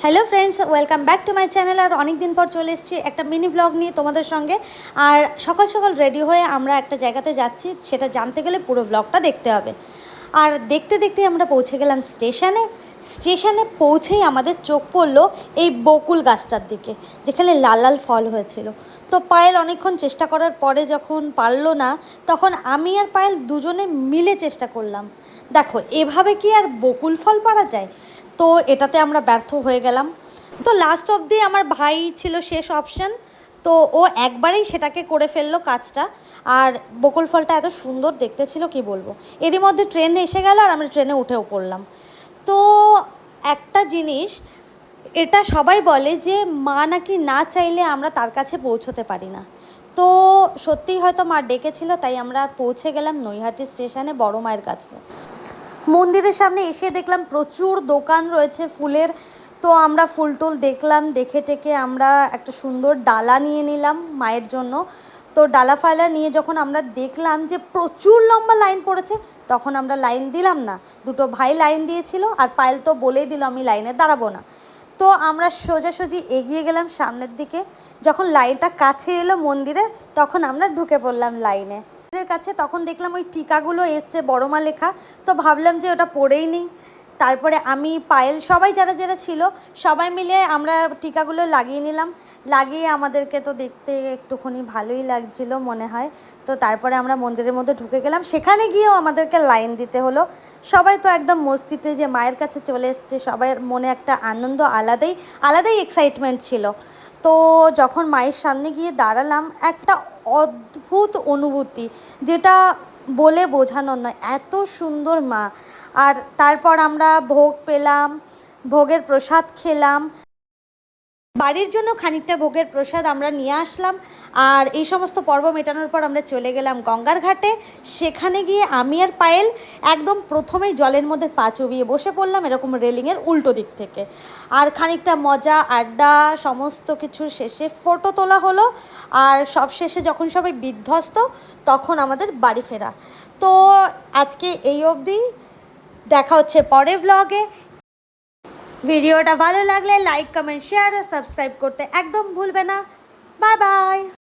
Hello friends, welcome back to my channel. আর অনেক দিন পর চলে এসেছি একটা মিনি ব্লগ নিয়ে তোমাদের সঙ্গে। আর সকাল সকাল রেডি হয়ে আমরা একটা জায়গাতে যাচ্ছি, সেটা জানতে গেলে পুরো ব্লগটা দেখতে হবে। আর দেখতে দেখতে আমরা পৌঁছে গেলাম স্টেশনে পৌঁছেই আমাদের চোখ পড়লো এই বকুল গাছটার দিকে, যেখানে লাল লাল ফল হয়েছিল। তো পায়েল অনেকক্ষণ চেষ্টা করার পরে যখন পারলো না, তখন আমি আর পায়েল দুজনে মিলে চেষ্টা করলাম। দেখো, এভাবে কি আর বকুল ফল পারা যায়? তো এটাতে আমরা ব্যর্থ হয়ে গেলাম। তো লাস্ট অবধি আমার ভাই ছিল শেষ অপশান। তো ও একবারেই সেটাকে করে ফেললো কাজটা। আর বকুল ফলটা এত সুন্দর দেখতে ছিল, কি বলবো। এরই মধ্যে ট্রেন এসে গেল আর আমরা ট্রেনে উঠেও পড়লাম। তো একটা জিনিস, এটা সবাই বলে যে মা নাকি না চাইলে আমরা তার কাছে পৌঁছতে পারি না। তো সত্যিই হয়তো মা ডেকেছিল, তাই আমরা পৌঁছে গেলাম নৈহাটি স্টেশনে বড় মায়ের কাছে। মন্দিরের সামনে এসে দেখলাম প্রচুর দোকান রয়েছে ফুলের। তো আমরা ফুল টুল দেখলাম, দেখে টেকে আমরা একটা সুন্দর ডালা নিয়ে নিলাম মায়ের জন্য। তো ডালা ফালা নিয়ে যখন আমরা দেখলাম যে প্রচুর লম্বা লাইন পড়েছে, তখন আমরা লাইন দিলাম না। দুটো ভাই লাইন দিয়েছিল, আর পায়েল তো বলেই দিল আমি লাইনে দাঁড়াবো না। তো আমরা সোজাসুজি এগিয়ে গেলাম সামনের দিকে। যখন লাইনটা কাছে এলো মন্দিরে, তখন আমরা ঢুকে পড়লাম লাইনে কাছে। তখন দেখলাম ওই টিকাগুলো এসছে বড় মা লেখা। তো ভাবলাম যে ওটা পড়েই নিই। তারপরে আমি, পায়েল, সবাই যারা যারা ছিল সবাই মিলে আমরা টিকাগুলো লাগিয়ে নিলাম। লাগিয়ে আমাদেরকে তো দেখতে একটুখানি ভালোই লাগছিল মনে হয়। তো তারপরে আমরা মন্দিরের মধ্যে ঢুকে গেলাম। সেখানে গিয়েও আমাদেরকে লাইন দিতে হলো। সবাই তো একদম মস্তিতে যে মায়ের কাছে চলে এসছে, সবার মনে একটা আনন্দ আলাদাই আলাদাই এক্সাইটমেন্ট ছিল। তো যখন মায়ের সামনে গিয়ে দাঁড়ালাম, একটা অদ্ভুত অনুভূতি, যেটা বলে বোঝানোর নয়, এত সুন্দর মা। আর তারপর আমরা ভোগ পেলাম, ভোগের প্রসাদ খেলাম। বাড়ির জন্য খানিকটা ভোগের প্রসাদ আমরা নিয়ে আসলাম। আর এই সমস্ত পর্ব মেটানোর পর আমরা চলে গেলাম গঙ্গার ঘাটে। সেখানে গিয়ে আমি আর পায়েল একদম প্রথমেই জলের মধ্যে পা চুবিয়ে বসে পড়লাম, এরকম রেলিংয়ের উল্টো দিক থেকে। আর খানিকটা মজা আড্ডা সমস্ত কিছু শেষে ফটো তোলা হলো। আর সব শেষে যখন সবাই বিধ্বস্ত, তখন আমাদের বাড়ি ফেরা। তো আজকে এই অবধি, দেখা হচ্ছে পরের ব্লগে। ভিডিওটা ভালো লাগলে লাইক, কমেন্ট, শেয়ার আর সাবস্ক্রাইব করতে একদম ভুলবে না। Bye bye.